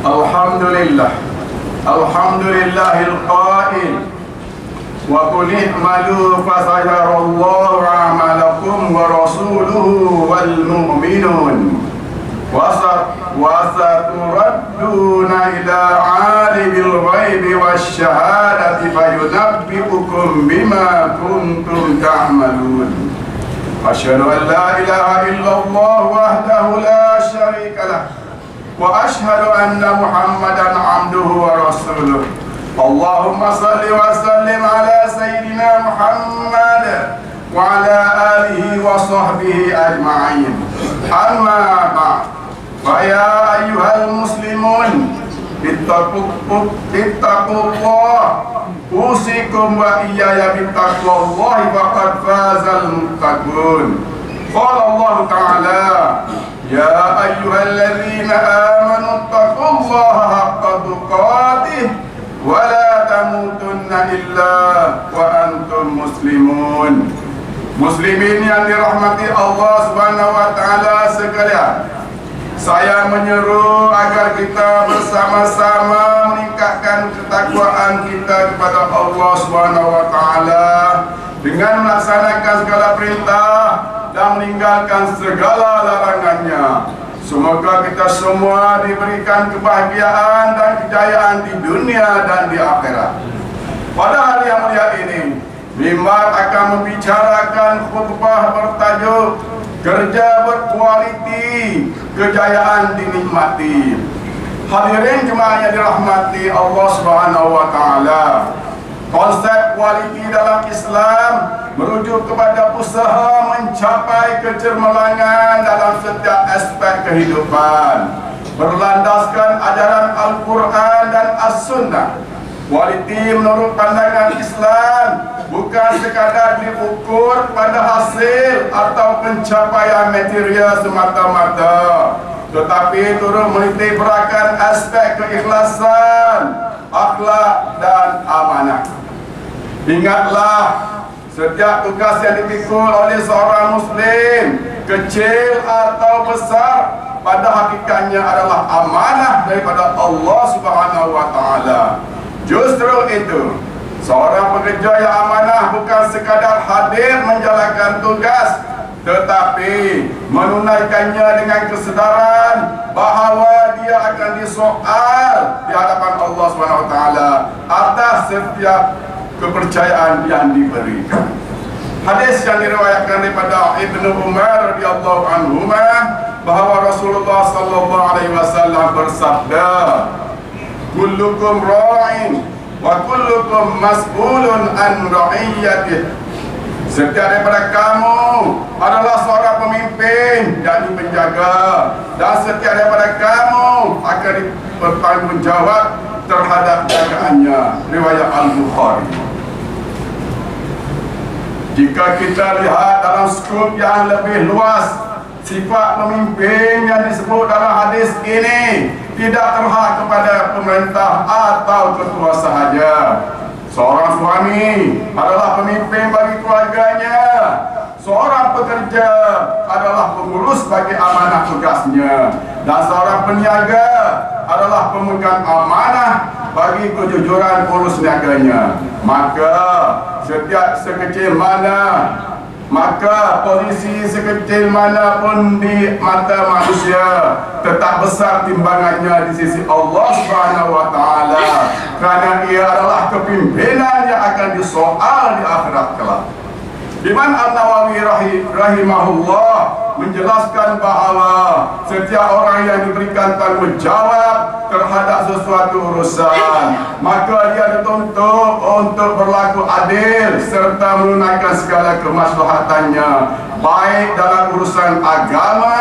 Alhamdulillah. Alhamdulillahil qail wa qul i'malu fasayarallahu a'malakum wa rasuluhu wal mu'minun wa saturadduna ila 'alimil ghaibi wasyahadati fayunabbi'ukum bima kuntum ta'malun. Asyhadu an la ilaha illallah wahdahu la syarika lah wa asyhadu anna Muhammadan abduhu wa rasuluh. Allahumma salli wa sallim ala sayyidina Muhammad wa ala alihi wa sahbihi ajma'in. Amma ba'd. Fa ya ayyuhal muslimun ittaqullah usikum wa iyaya bittaqwallahi faqad fazal muttaqun. Qala Allah Ta'ala ya ayyuhalladzina amanu ittaqullaha haqqa tuqatih wa la tamutunna illa wa antum muslimun. Muslimin yang dirahmati Allah Subhanahu wa taala sekalian, saya menyeru agar kita bersama-sama meningkatkan ketakwaan kita kepada Allah Subhanahu wa taala dengan melaksanakan segala perintah dan meninggalkan segala larangannya. Semoga kita semua diberikan kebahagiaan dan kejayaan di dunia dan di akhirat. Pada hari yang mulia ini, mimbar akan membicarakan khutbah bertajuk kerja berkualiti, kejayaan dinikmati. Hadirin jemaah yang dirahmati Allah Subhanahu wa taala. Konsep kualiti dalam Islam merujuk kepada usaha mencapai kecermelangan dalam setiap aspek kehidupan, berlandaskan ajaran Al-Quran dan As-Sunnah. Kualiti menurut pandangan Islam bukan sekadar diukur pada hasil atau pencapaian material semata-mata, tetapi turut menitik beratkan aspek keikhlasan, akhlak dan amanah. Ingatlah, setiap tugas yang dipikul oleh seorang Muslim, kecil atau besar, pada hakikatnya adalah amanah daripada Allah Subhanahu wa taala. Justru itu, seorang pekerja yang amanah bukan sekadar hadir menjalankan tugas, tetapi menunaikannya dengan kesedaran bahawa dia akan disoal di hadapan Allah Subhanahu wa taala atas setiap kepercayaan yang diberikan. Hadis yang diriwayatkan daripada Ibnu Umar radhiyallahu anhuma bahawa Rasulullah sallallahu alaihi wasallam bersabda, kullukum ra'in wa kullukum mas'ulun an ra'iyyatih. Setiap daripada kamu adalah seorang pemimpin dan penjaga, dan setiap daripada kamu akan bertanggungjawab terhadap jagaannya. Riwayat Al-Bukhari. Jika kita lihat dalam skop yang lebih luas, sifat pemimpin yang disebut dalam hadis ini tidak terhad kepada pemerintah atau ketua sahaja. Seorang suami adalah pemimpin bagi keluarganya. Seorang pekerja adalah pengurus bagi amanah tugasnya. Dan seorang peniaga adalah pemegang amanah bagi kejujuran urus niaganya. Maka setiap sekecil mana, maka posisi sekecil mana pun di mata manusia tetap besar timbangannya di sisi Allah Subhanahu wa taala, kerana ia adalah kepimpinan yang akan disoal di akhirat kelak. Imam An-Nawawi rahimahullah menjelaskan bahawa setiap orang yang diberikan tanggungjawab terhadap sesuatu urusan, maka dia dituntut untuk berlaku adil serta menunaikan segala kemaslahatannya, baik dalam urusan agama,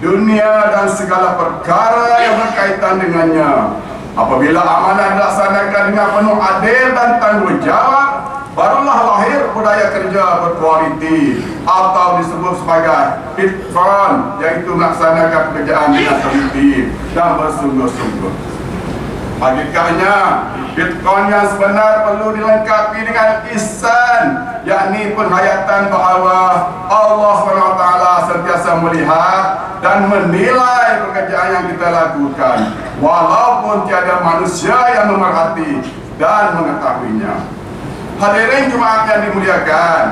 dunia dan segala perkara yang berkaitan dengannya. Apabila amanah dilaksanakan dengan penuh adil dan tanggungjawab, barulah lahir budaya kerja berkualiti atau disebut sebagai itqan, iaitu melaksanakan pekerjaan dengan teliti dan bersungguh-sungguh. Hakikatnya, itqan yang sebenar perlu dilengkapi dengan ihsan, yakni penghayatan bahawa Allah SWT sentiasa melihat dan menilai pekerjaan yang kita lakukan. walaupun tiada manusia yang memerhati dan mengetahuinya. Hadirin jemaat yang dimuliakan,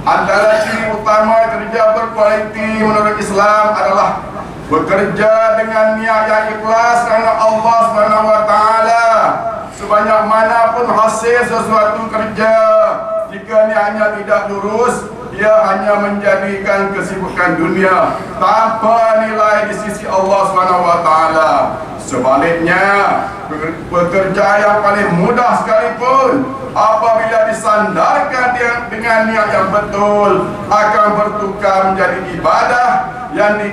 antara ciri utama kerja berkualiti menurut Islam adalah bekerja dengan niat yang ikhlas karena Allah Subhanahu wa taala. Sebanyak manapun hasil sesuatu kerja, jika niatnya tidak lurus, ia hanya menjadikan kesibukan dunia tanpa nilai di sisi Allah Subhanahu wa taala. Sebaliknya, pekerja yang paling mudah sekalipun apabila disandarkan dengan niat yang betul akan bertukar menjadi ibadah yang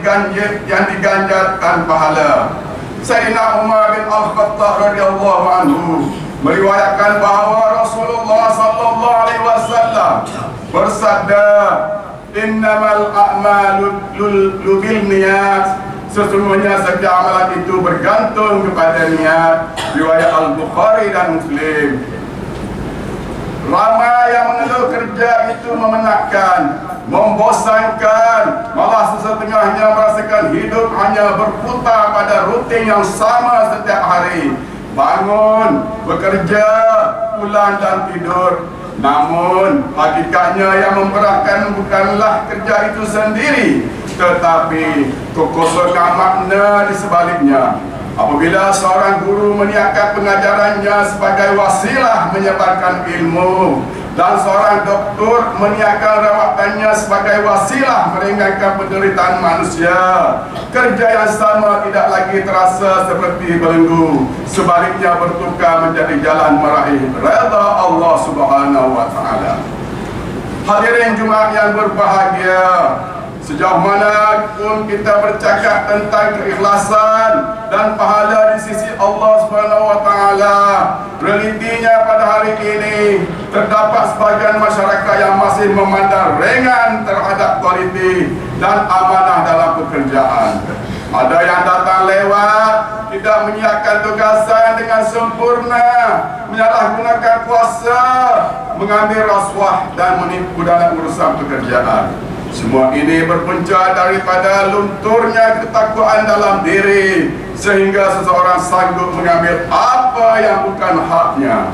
diganjarkan pahala. Sayyidina Umar bin Al-Khattab radhiyallahu anhu meriwayatkan bahawa Rasulullah sallallahu alaihi wasallam bersabda, "Innamal a'malu binniyat." Sesungguhnya setiap amalan itu bergantung kepada niat. Riwayat Al-Bukhari dan Muslim. Ramai yang mengeluh kerja itu memenatkan, membosankan, malah sesetengahnya merasakan hidup hanya berputar pada rutin yang sama setiap hari. Bangun, bekerja, pulang dan tidur. Namun hakikatnya yang memberatkan bukanlah kerja itu sendiri, tetapi kekosongan makna di sebaliknya. Apabila seorang guru meniatkan pengajarannya sebagai wasilah menyebarkan ilmu, dan seorang doktor meniatkan rawatannya sebagai wasilah meringankan penderitaan manusia, kerja yang sama tidak lagi terasa seperti belenggu, sebaliknya bertukar menjadi jalan meraih redha Allah Subhanahu wa taala. Hadirin Jumaat yang berbahagia, sejauh mana pun kita bercakap tentang keikhlasan dan pahala di sisi Allah Subhanahu wa taala, realitinya pada hari ini terdapat sebagian masyarakat yang masih memandang ringan terhadap kualiti dan amanah dalam pekerjaan. Ada yang datang lewat, tidak menyiapkan tugasan dengan sempurna, menyalahgunakan kuasa, mengambil rasuah dan menipu dalam urusan pekerjaan. Semua ini berpunca daripada lunturnya ketakwaan dalam diri, sehingga seseorang sanggup mengambil apa yang bukan haknya.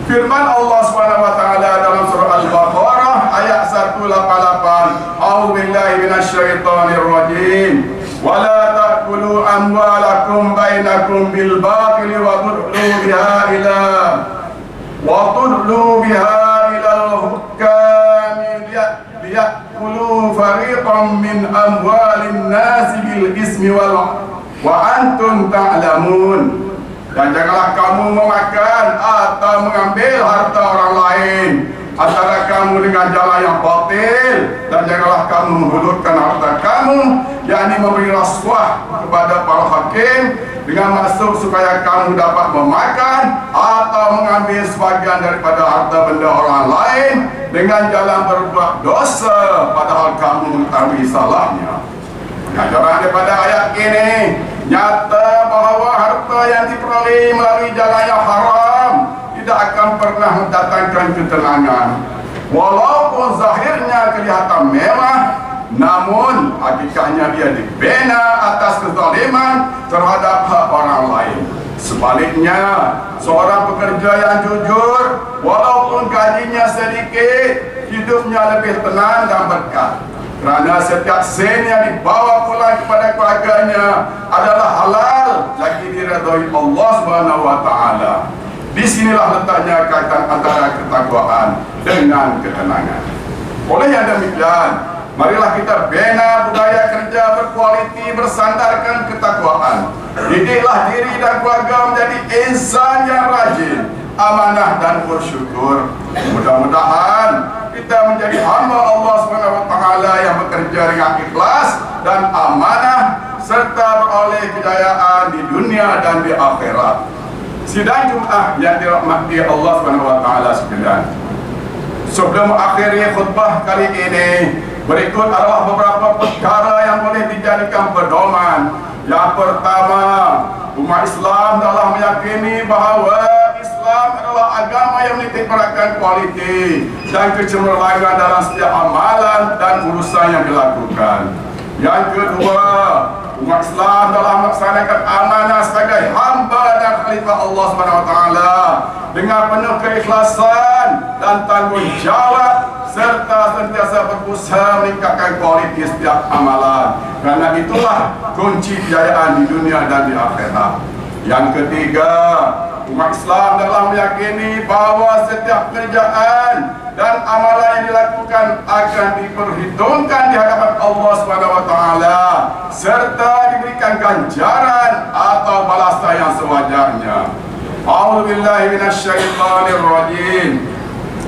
Firman Allah Subhanahu wa taala dalam surah Al-Baqarah ayat 188, A'udzubillahi minasyaitonir rajim. Wa la ta'kulu amwalakum bainakum bil batili wa tudlu biha ila al-hukam liya'kulu fariqan min amwalin nasi bil ismi wa antum ta'lamun. Dan janganlah kamu memakan atau mengambil harta orang lain antara kamu dengan jalan yang batil, dan janganlah kamu menghulurkan harta kamu, yakni memberi rasuah kepada para hakim dengan maksud supaya kamu dapat memakan atau mengambil sebagian daripada harta benda orang lain dengan jalan berbuat dosa padahal kamu mengetahui salahnya. Pengajaran daripada ayat ini nyata bahawa harta yang diperoleh melalui jalan yang haram tidak akan pernah mendatangkan ketenangan. Walaupun zahirnya kelihatan mewah, namun hakikatnya dia dibina atas kezaliman terhadap hak orang lain. Sebaliknya, seorang pekerja yang jujur, walaupun gajinya sedikit, hidupnya lebih tenang dan berkah. Kerana setiap sen yang dibawa pulang kepada keluarganya adalah halal, lagi diredai Allah Subhanahu wa taala. Di sinilah letaknya kaitan antara ketakwaan dengan ketenangan. Oleh yang demikian, marilah kita bina budaya kerja berkualiti bersandarkan ketakwaan. Didiklah diri dan keluarga menjadi insan yang rajin, amanah dan bersyukur. Mudah-mudahan kita menjadi hamba Allah Subhanahu wa taala yang bekerja dengan ikhlas dan amanah serta beroleh kejayaan di dunia dan di akhirat. Sidang Jumat yang dirahmati Allah Subhanahu wa taala sekalian. Sebelum akhiri khutbah kali ini, berikut adalah beberapa perkara yang boleh dijadikan pedoman. Yang pertama, umat Islam telah meyakini bahawa Islam adalah agama yang menitikberatkan kualiti dan kecemerlangan dalam setiap amalan dan urusan yang dilakukan. Yang kedua, umat Islam dalam melaksanakan amanah sebagai hamba dan khalifah Allah Subhanahu wa taala dengan penuh keikhlasan dan tanggungjawab serta sentiasa berusaha meningkatkan kualiti setiap amalan. Karena itulah kunci kejayaan di dunia dan di akhirat. Yang ketiga, umat Islam dalam meyakini bahawa setiap pekerjaan dan amalan yang dilakukan akan diperhitungkan di hadapan Allah Subhanahu wa taala serta diberikan ganjaran atau balasan yang sewajarnya. A'udzu billahi minasyaitonir rajim.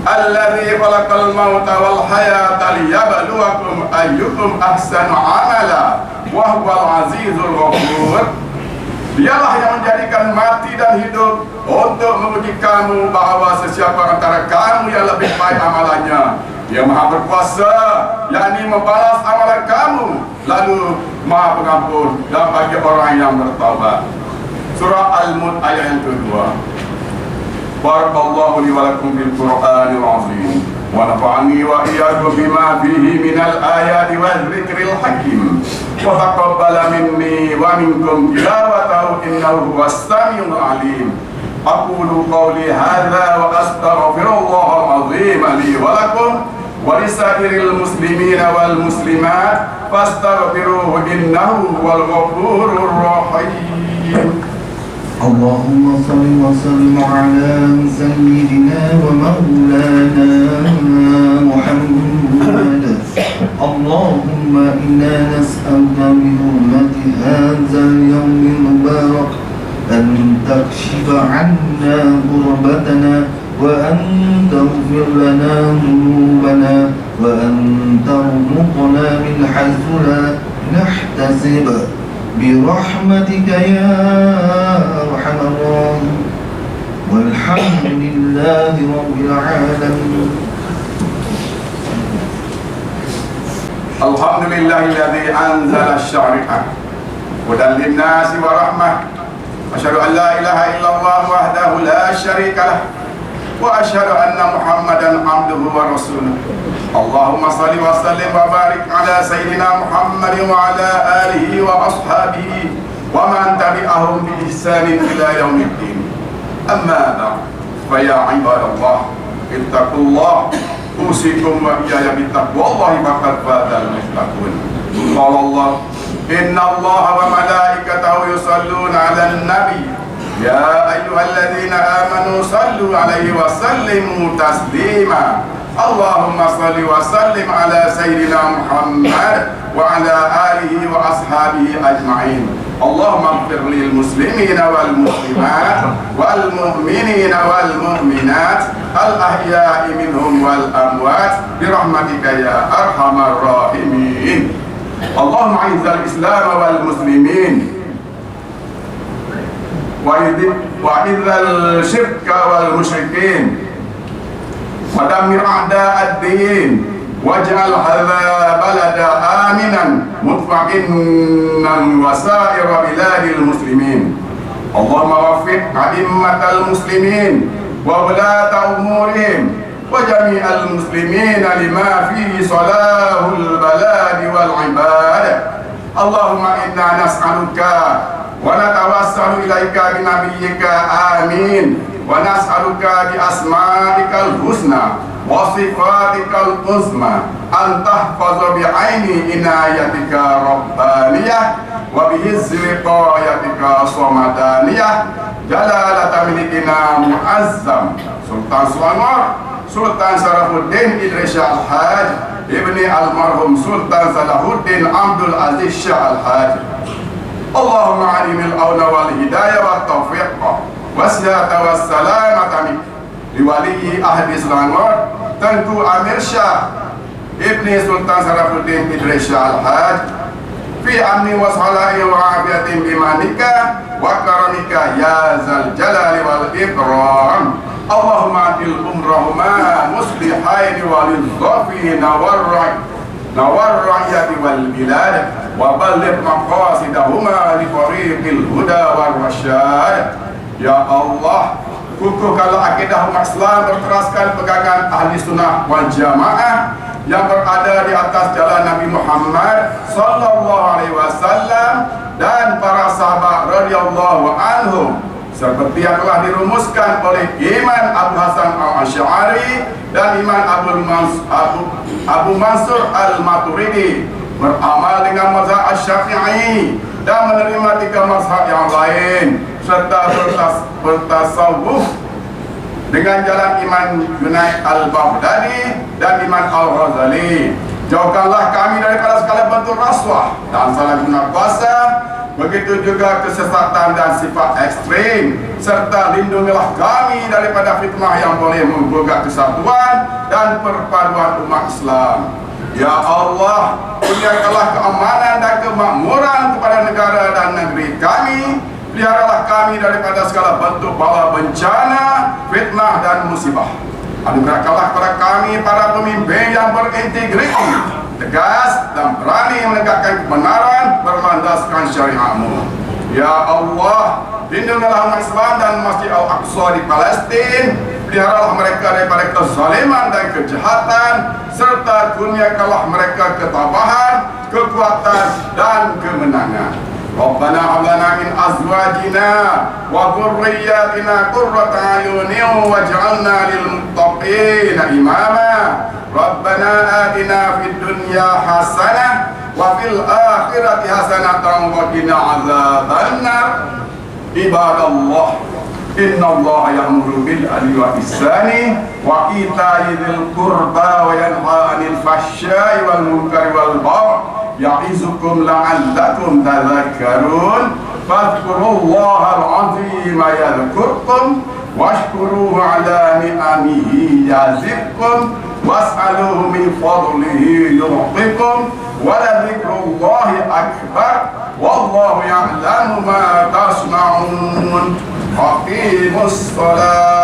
Alladzi khalaqal mauta wal hayata liyabluwakum ayyukum ahsanu amala wa huwal azizul ghafur. Dialah yang menjadikan mati dan hidup untuk menguji kamu bahawa sesiapa antara kamu yang lebih baik amalannya. Dia maha berkuasa, yakni membalas amalan kamu, lalu maha pengampun dan bagi orang yang bertaubat. Surah Al-Mulk ayat yang kedua. Barakallahu li wa lakum bil Qur'anil azim wa nafa'ani wa iyyakum bima fihi minal ayati wal dzikril hakim wa taqabbala minni wa minkum tilawatahu innahu huwas samiul alim. Aqulu qawli hadza wa astaghfirullahal azim li wa lakum wa lisairil muslimina wal muslimat fastaghfiruhu innahu huwal ghafurur rahim. اللهم صل وسلم على سيدنا ومولانا محمد. اللهم إنا نسألك بحرمة هذا اليوم المبارك أن تكشف عنا غربتنا وأن تغفر لنا ذنوبنا وأن ترزقنا من حيث لا نحتسب برحمتك يا أرحم الراحمين والحمد لله رب العالمين. الحمد لله الذي أنزل الشريعة هدى للناس ورحمة. أشهد أن لا إله إلا الله وحده لا شريك له وأشهد أن محمدا عبده ورسوله. اللهم صل وسلم وبارك على سيدنا محمد وعلى آله وأصحابه ومن تبعهم بإحسان إلى يوم الدين. أما بعد فيا عباد الله اتقوا الله أوصيكم وإياي بتقوى الله فقد فاز المتقون. قال الله إن الله وملائكته يصلون على النبي يا أيها الذين آمنوا صلوا عليه وسلموا تسليما. اللهم صل وسلم على سيدنا محمد وعلى آله وأصحابه أجمعين. اللهم اغفر للمسلمين والمسلمات والمؤمنين والمؤمنات الأحياء منهم والأموات برحمتك يا أرحم الراحمين. اللهم أعز الإسلام والمسلمين وأذل الشرك والمشركين ودمر أعداء الدين واجعل هذا بلد آمنا مطمئنا وسائر بلاد المسلمين. اللهم وفق أئمة المسلمين وولاة أمورهم وجميع المسلمين لما فيه صلاح البلاد والعباد. اللهم إنا نسألك ونتوسل إليك بنبيك آمين ونسألك بأسمائك الحسنى وصفاتك العظمى أن تحفظ بعين عنايتك ربانية وبحفظ وقايتك صمدانية جلالة ملكنا معظم سلطان سليمان سلطان صلاح الدين إدريس الحاج ابن المرحوم سلطان صلاح الدين عبد العزيز شاه الحاج. اللهم علم الأون والهداية والتوفيق والسلامة والسلامة منك لولي أهل سليمان Tengku Amir Shah Ibni Sultan Sarafuddin Idris Shah Al-Haj fi amni wa salahi wa afiyatin bimanika wa karamika ya zal jalali wal ikram. Allahumma adil umrahuma muslihaini walil dhafina nawarra'yati wal bilad wa balligh maqasidahuma li tariqil huda wal rasyad. Ya Allah, kukuhkanlah akidah umat Islam berteraskan pegangan ahli sunnah wal jamaah yang berada di atas jalan Nabi Muhammad sallallahu alaihi wasallam dan para sahabat radhiyallahu anhum, seperti yang telah dirumuskan oleh Imam Abu Hasan Al-Asy'ari dan Imam Abu Mansur Al-Maturidi, beramal dengan mazhab Asy-Syafi'i dan menerima 3 mazhab yang lain, serta bertasawuf dengan jalan Imam Junaid Al-Baghdadi dan Imam Al-Ghazali. Jauhkanlah kami daripada segala bentuk rasuah dan salah guna kuasa, begitu juga kesesatan dan sifat ekstrim, serta lindungilah kami daripada fitnah yang boleh menggugat kesatuan dan perpaduan umat Islam. Ya Allah, kurniakanlah keamanan dan kemakmuran kepada negara dan negeri kami. Peliharalah kami daripada segala bentuk bala bencana, fitnah dan musibah. Anugerahkanlah kepada kami para pemimpin yang berintegriti, tegas dan berani menegakkan kebenaran berlandaskan syariat-Mu. Ya Allah, lindungilah umat Islam dan Masjid Al-Aqsa di Palestin. Peliharalah mereka daripada kezaliman dan kejahatan, serta kurniakanlah mereka ketabahan, kekuatan dan kemenangan. Rabbana hab lana min azwajina wa dhurriyyatina qurrata a'yunin waj'alna lil muttaqina imama. Rabbana atina fid dunya hasanah wa fil akhirati hasanatan wa qina adzabannar. Ibadallah, innallaha ya'muru bil adli wal ihsani wa ita'i dzil qurba wa yanha 'anil fahsya'i wal munkari wal baghi ya'izukum la'allakum tadhakkarun. Fadhkurullahal 'azima yadhkurkum washkuruhu 'ala ni'amihi yazidkum was'aluhu min fadlihi yu'tikum wa ladhikrullahi akbar wallahu ya'lamu ma tasna'un. Aqimus shalah.